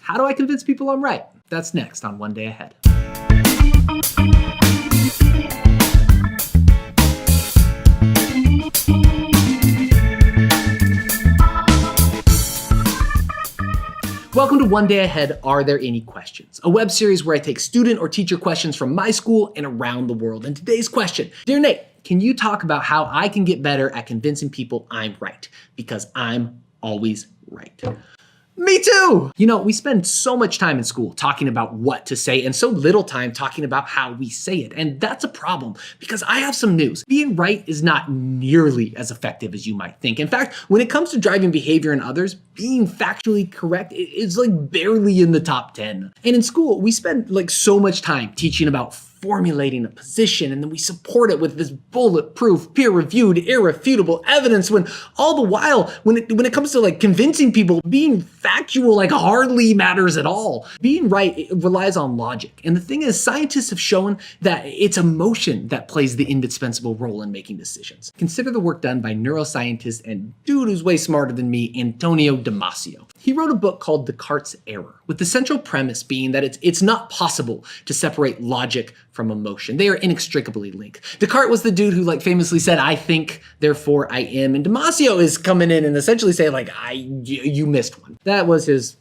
How do I convince people I'm right? That's next on One Day Ahead. Welcome to One Day Ahead, Are There Any Questions? A web series where I take student or teacher questions from my school and around the world. And today's question, Dear Nate, can you talk about how I can get better at convincing people I'm right? Because I'm always right. Me too! You know, we spend so much time in school talking about what to say and so little time talking about how we say it. And that's a problem because I have some news. Being right is not nearly as effective as you might think. In fact, when it comes to driving behavior in others, being factually correct is like barely in the top 10. And in school, we spend like so much time teaching about formulating a position, and then we support it with this bulletproof, peer-reviewed, irrefutable evidence when all the while, when it comes to like convincing people, being factual like hardly matters at all. Being right, it relies on logic. And the thing is, scientists have shown that it's emotion that plays the indispensable role in making decisions. Consider the work done by neuroscientist and dude who's way smarter than me, Antonio Damasio. He wrote a book called Descartes' Error, with the central premise being that it's not possible to separate logic from emotion. They are inextricably linked. Descartes was the dude who like famously said, I think, therefore I am. And Damasio is coming in and essentially saying like, you missed one. That's his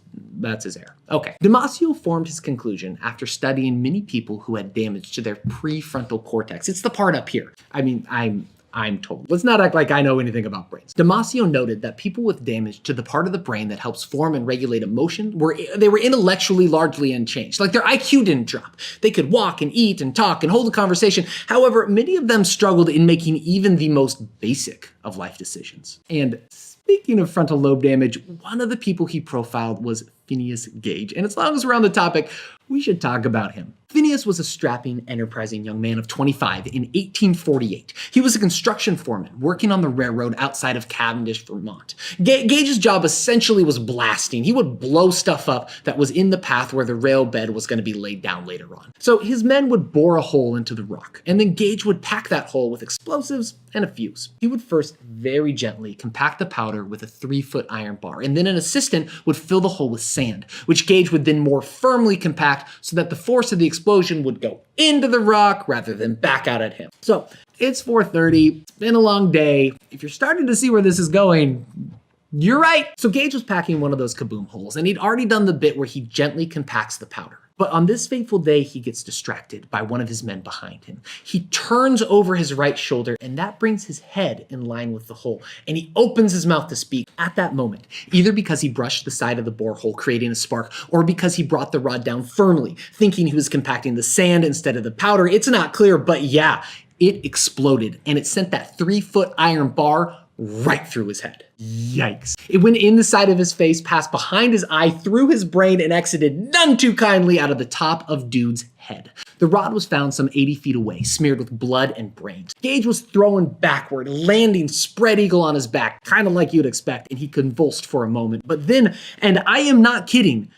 error. Okay. Damasio formed his conclusion after studying many people who had damage to their prefrontal cortex. It's the part up here. I mean, I'm told. Let's not act like I know anything about brains. Damasio noted that people with damage to the part of the brain that helps form and regulate emotion were intellectually largely unchanged. Like their IQ didn't drop. They could walk and eat and talk and hold a conversation. However, many of them struggled in making even the most basic of life decisions. And speaking of frontal lobe damage, one of the people he profiled was Phineas Gage. And as long as we're on the topic, we should talk about him. Phineas was a strapping, enterprising young man of 25 in 1848. He was a construction foreman working on the railroad outside of Cavendish, Vermont. Gage's job essentially was blasting. He would blow stuff up that was in the path where the rail bed was going to be laid down later on. So his men would bore a hole into the rock, and then Gage would pack that hole with explosives and a fuse. He would first very gently compact the powder with a 3-foot iron bar, and then an assistant would fill the hole with sand, which Gage would then more firmly compact so that the force of the explosion would go into the rock rather than back out at him. So it's 4:30, it's been a long day. If you're starting to see where this is going, you're right. So Gage was packing one of those kaboom holes, and he'd already done the bit where he gently compacts the powder. But on this fateful day, he gets distracted by one of his men behind him. He turns over his right shoulder, and that brings his head in line with the hole, and he opens his mouth to speak. At that moment, either because he brushed the side of the borehole, creating a spark, or because he brought the rod down firmly, thinking he was compacting the sand instead of the powder, it's not clear, but yeah, it exploded, and it sent that 3-foot iron bar right through his head. Yikes. It went in the side of his face, passed behind his eye, through his brain, and exited none too kindly out of the top of dude's head. The rod was found some 80 feet away, smeared with blood and brains. Gage was thrown backward, landing spread eagle on his back, kind of like you'd expect, and he convulsed for a moment. But then, and I am not kidding,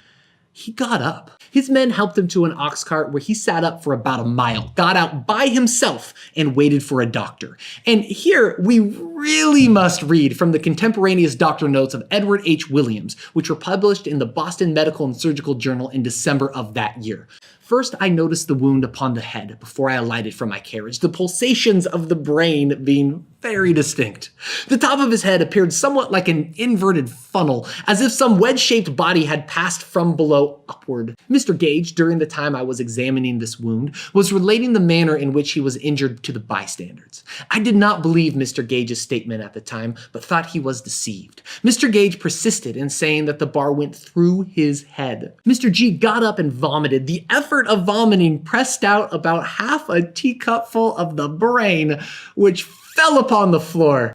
he got up. His men helped him to an ox cart where he sat up for about a mile, got out by himself, and waited for a doctor. And here we really must read from the contemporaneous doctor notes of Edward H. Williams, which were published in the Boston Medical and Surgical Journal in December of that year. First, I noticed the wound upon the head before I alighted from my carriage, the pulsations of the brain being very distinct. The top of his head appeared somewhat like an inverted funnel, as if some wedge-shaped body had passed from below upward. Mr. Gage, during the time I was examining this wound, was relating the manner in which he was injured to the bystanders. I did not believe Mr. Gage's statement at the time, but thought he was deceived. Mr. Gage persisted in saying that the bar went through his head. Mr. G got up and vomited. The effort of vomiting pressed out about half a teacupful of the brain, which fell upon the floor.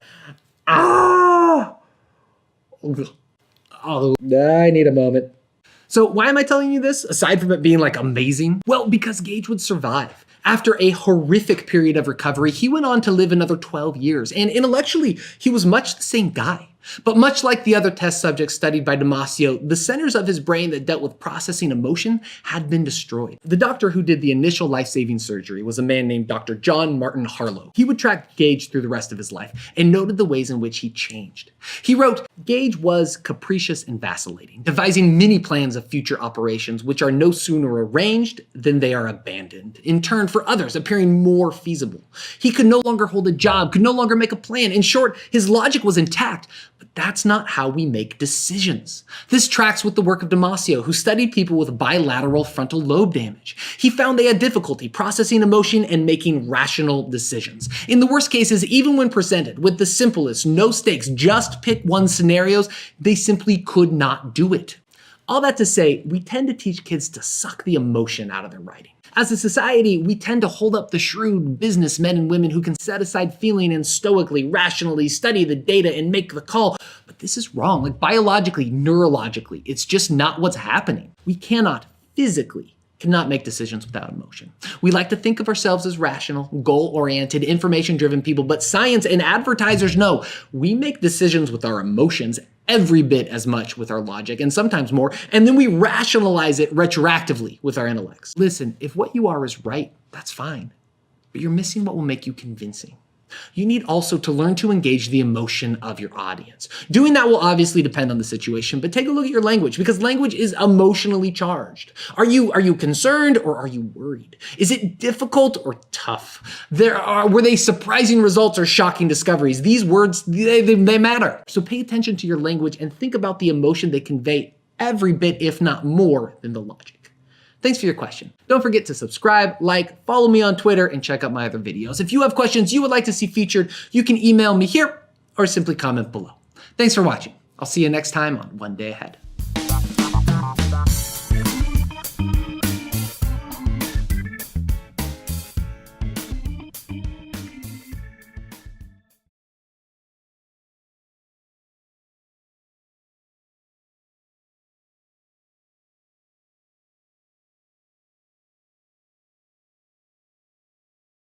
Ah! Oh, I need a moment. So why am I telling you this, aside from it being like amazing? Well, because Gage would survive. After a horrific period of recovery, he went on to live another 12 years, and intellectually, he was much the same guy. But much like the other test subjects studied by Damasio, the centers of his brain that dealt with processing emotion had been destroyed. The doctor who did the initial life-saving surgery was a man named Dr. John Martin Harlow. He would track Gage through the rest of his life and noted the ways in which he changed. He wrote, Gage was capricious and vacillating, devising many plans of future operations which are no sooner arranged than they are abandoned, in turn for others appearing more feasible. He could no longer hold a job, could no longer make a plan. In short, his logic was intact, but that's not how we make decisions. This tracks with the work of Damasio, who studied people with bilateral frontal lobe damage. He found they had difficulty processing emotion and making rational decisions. In the worst cases, even when presented with the simplest, no stakes, just pick one scenarios, they simply could not do it. All that to say, we tend to teach kids to suck the emotion out of their writing. As a society, we tend to hold up the shrewd businessmen and women who can set aside feeling and stoically, rationally study the data and make the call. But this is wrong. Like biologically, neurologically, it's just not what's happening. We cannot make decisions without emotion. We like to think of ourselves as rational, goal-oriented, information-driven people, but science and advertisers know we make decisions with our emotions every bit as much with our logic, and sometimes more, and then we rationalize it retroactively with our intellects. Listen, if what you are is right, that's fine, but you're missing what will make you convincing. You need also to learn to engage the emotion of your audience. Doing that will obviously depend on the situation, but take a look at your language, because language is emotionally charged. Are you concerned or are you worried? Is it difficult or tough? Were they surprising results or shocking discoveries? These words, they matter. So pay attention to your language and think about the emotion they convey every bit, if not more, than the logic. Thanks for your question. Don't forget to subscribe, like, follow me on Twitter, and check out my other videos. If you have questions you would like to see featured, you can email me here or simply comment below. Thanks for watching. I'll see you next time on One Day Ahead.